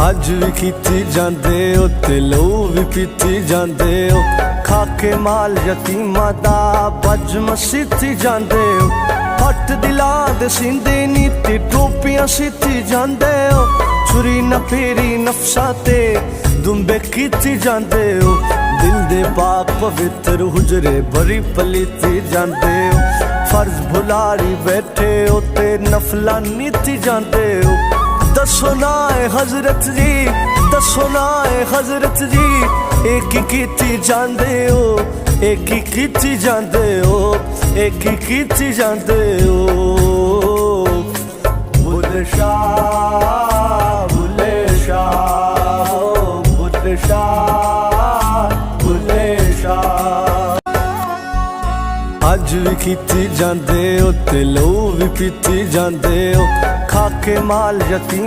अज भी कीती जांदे हो ते लो भी पीती जांदे हो। खाके माल यतीमा दा बज मसीती जांदे हो। फट दिलां दे सींदे नी ते टोपियां सीती जांदे हो। छुरी न फेरी नफसा ते दुंबे कीती जांदे हो। दिल दे पाक पवित्र हुजरे बड़ी पलीती जांदे हो। फर्ज भुलारी बैठे हो ते नफला नीती जांदे हो। दसो ना है हजरत जी, दसो ना है हजरत जी, एक ही कीती जांदे हो, एक ही कीती जांदे हो, एक ही कीती जांदे हो। बुल्ले शाह, बुल्ले शाह, बुल्ले शाह, बुल्ले शाह। अज भी कीती जांदे हो ते लो भी पीती जांदे हो। खाके माल यतीम